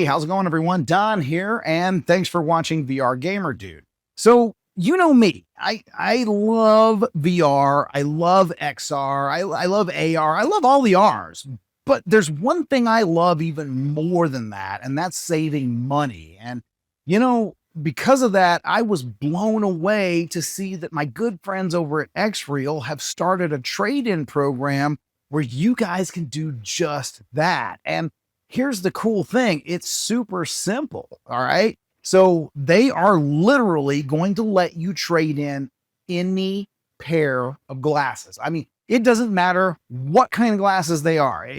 how's it going, everyone? Don here, and thanks for watching VR Gamer Dude. So, you know me, I love VR, I love XR, I love AR, I love all the Rs. But there's one thing I love even more than that, and that's saving money. And, you know, because of that, I was blown away to see that my good friends over at XREAL have started a trade-in program where you guys can do just that. And here's the cool thing. It's super simple. All right. So they are literally going to let you trade in any pair of glasses. I mean, it doesn't matter what kind of glasses they are.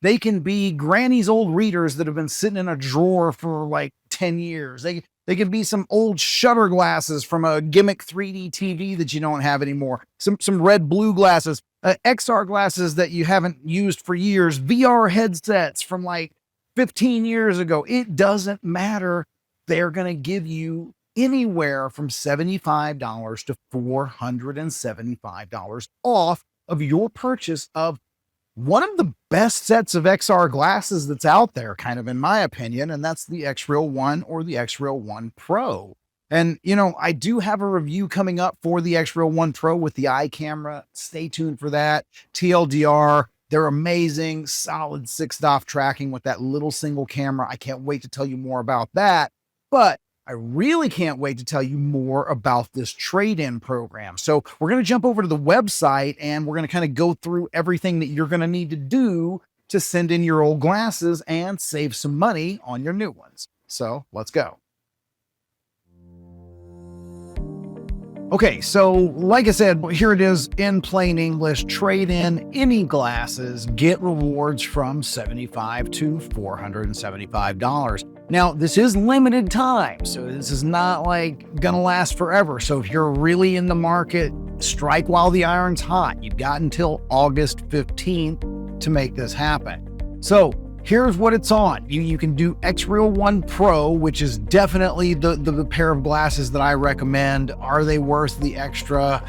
They can be Granny's old readers that have been sitting in a drawer for like 10 years. They could be some old shutter glasses from a gimmick 3D TV that you don't have anymore. Some red blue glasses, XR glasses that you haven't used for years, VR headsets from like 15 years ago. It doesn't matter. They're going to give you anywhere from $75 to $475 off of your purchase of one of the best sets of XR glasses that's out there, kind of in my opinion, and that's the XREAL 1 or the XREAL 1 Pro. And, you know, I do have a review coming up for the XREAL 1 Pro with the eye camera. Stay tuned for that. TLDR, they're amazing, solid 6 DoF tracking with that little single camera. I can't wait to tell you more about that. But I really can't wait to tell you more about this trade-in program. So we're going to jump over to the website and we're going to kind of go through everything that you're going to need to do to send in your old glasses and save some money on your new ones. So let's go. Okay, so like I said, here it is in plain English. Trade in any glasses, get rewards from $75 to $475. Now, this is limited time, so this is not like gonna last forever. So if you're really in the market, strike while the iron's hot. You've got until August 15th to make this happen. So here's what it's on. You can do XREAL 1 Pro, which is definitely the pair of glasses that I recommend. Are they worth the extra?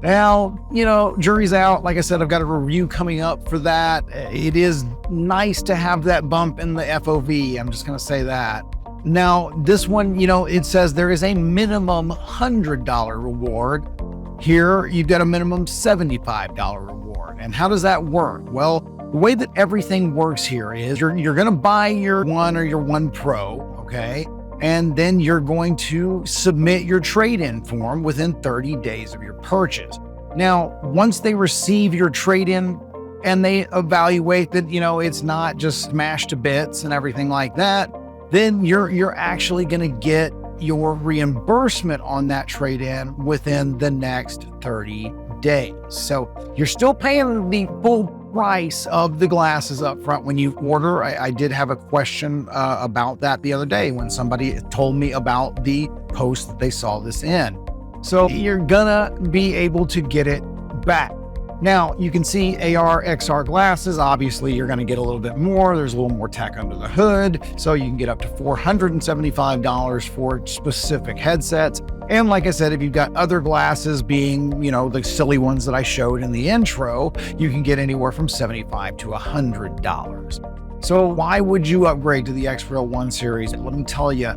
Well, you know, jury's out. Like I said, I've got a review coming up for that. It is nice to have that bump in the FOV. I'm just going to say that. Now, this one, you know, it says there is a minimum $100 reward. Here, you've got a minimum $75 reward. And how does that work? Well, the way that everything works here is you're going to buy your 1 or your 1 Pro, okay? And then you're going to submit your trade-in form within 30 days of your purchase. Now, once they receive your trade-in and they evaluate that, you know, it's not just smashed to bits and everything like that, then you're actually going to get your reimbursement on that trade-in within the next 30 days. So you're still paying the full price of the glasses up front when you order. I did have a question about that the other day when somebody told me about the post that they saw this in. So you're gonna be able to get it back. Now you can see AR XR glasses. Obviously you're gonna get a little bit more. There's a little more tech under the hood. So you can get up to $475 for specific headsets. And like I said, if you've got other glasses being, you know, the silly ones that I showed in the intro, you can get anywhere from $75 to $100. So why would you upgrade to the XREAL 1 series? Let me tell you,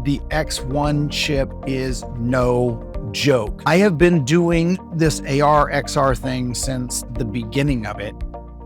the X1 chip is no joke. I have been doing this AR XR thing since the beginning of it,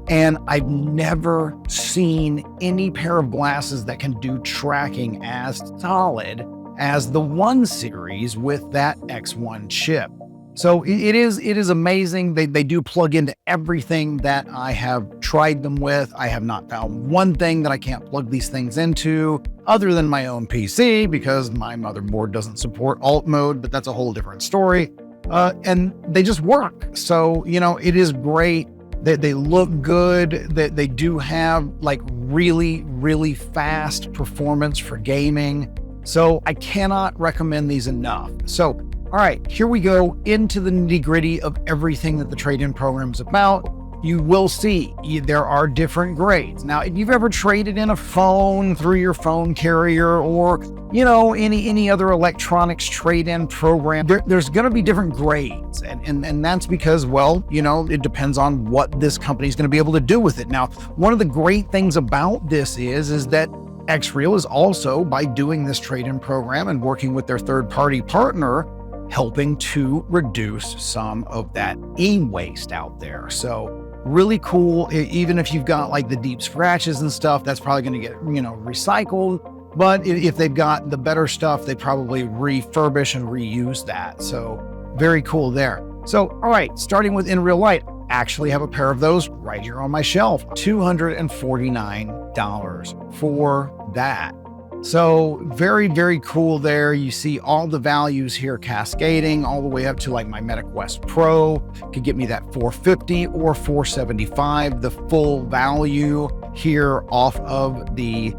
and I've never seen any pair of glasses that can do tracking as solid as the 1 series with that X1 chip. So it is amazing. They do plug into everything that I have tried them with. I have not found one thing that I can't plug these things into other than my own PC because my motherboard doesn't support alt mode, but that's a whole different story. And they just work. So, you know, it is great. They look good. They do have like really, really fast performance for gaming. So I cannot recommend these enough. So, all right, here we go into the nitty-gritty of everything that the trade-in program is about. You will see there are different grades. Now, if you've ever traded in a phone through your phone carrier or, you know, any other electronics trade-in program, there's going to be different grades. And that's because, well, you know, it depends on what this company is going to be able to do with it. Now, one of the great things about this is that XREAL is also, by doing this trade-in program and working with their third-party partner, helping to reduce some of that e-waste out there. So really cool. Even if you've got like the deep scratches and stuff, that's probably going to get, recycled. But if they've got the better stuff, they probably refurbish and reuse that. So very cool there. So, all right, starting with in real light, actually have a pair of those right here on my shelf. $249 for that. So very, very cool there. You see all the values here cascading all the way up to like my MetaQuest Pro. Could get me that $450 or $475, the full value here off of the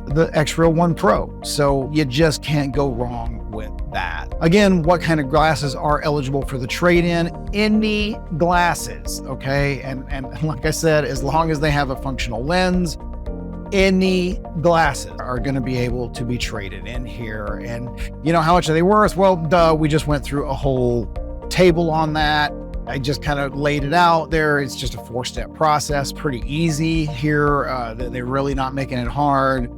XREAL One Pro. So you just can't go wrong with that. Again, what kind of glasses are eligible for the trade-in? Any glasses, okay? And like I said, as long as they have a functional lens, any glasses are going to be able to be traded in here. And how much are they worth? Well, we just went through a whole table on that. I just kind of laid it out there. It's just a 4-step process, pretty easy here. They're really not making it hard.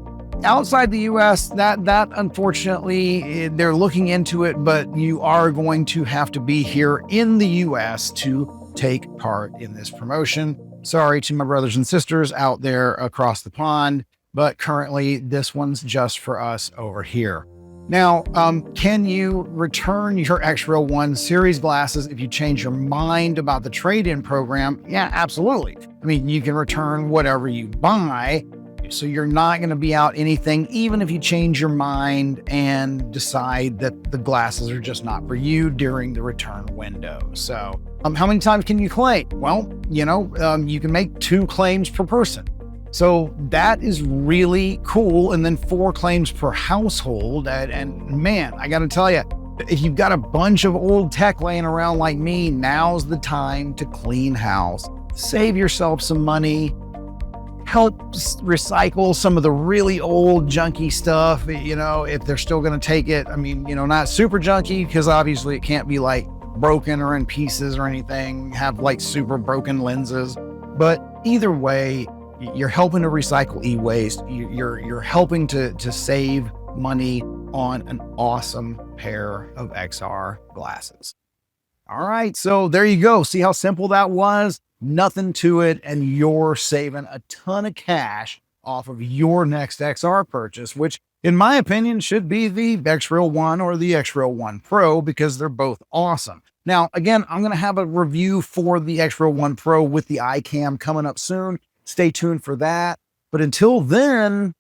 Outside the US, that unfortunately, they're looking into it, but you are going to have to be here in the US to take part in this promotion. Sorry to my brothers and sisters out there across the pond, but currently this one's just for us over here. Now, can you return your XREAL One series glasses if you change your mind about the trade-in program? Yeah, absolutely. I mean, you can return whatever you buy, so you're not going to be out anything, even if you change your mind and decide that the glasses are just not for you during the return window. So how many times can you claim? Well, you can make 2 claims per person. So that is really cool. And then 4 claims per household. And man, I got to tell you, if you've got a bunch of old tech laying around like me, now's the time to clean house. Save yourself some money. Help recycle some of the really old junky stuff, if they're still going to take it. I mean, not super junky, because obviously it can't be like broken or in pieces or anything, have like super broken lenses. But either way, you're helping to recycle e-waste. You're helping to save money on an awesome pair of XR glasses. All right, so there you go. See how simple that was? Nothing to it, and you're saving a ton of cash off of your next XR purchase, which in my opinion should be the XREAL One or the XREAL One Pro, because they're both awesome. Now, again, I'm going to have a review for the XREAL One Pro with the iCam coming up soon. Stay tuned for that. But until then,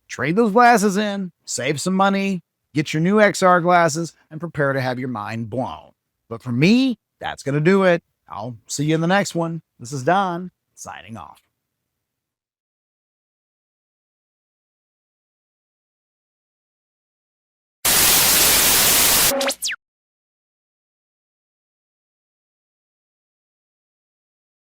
trade those glasses in, save some money, get your new XR glasses, and prepare to have your mind blown. But for me, that's going to do it. I'll see you in the next one. This is Don, signing off.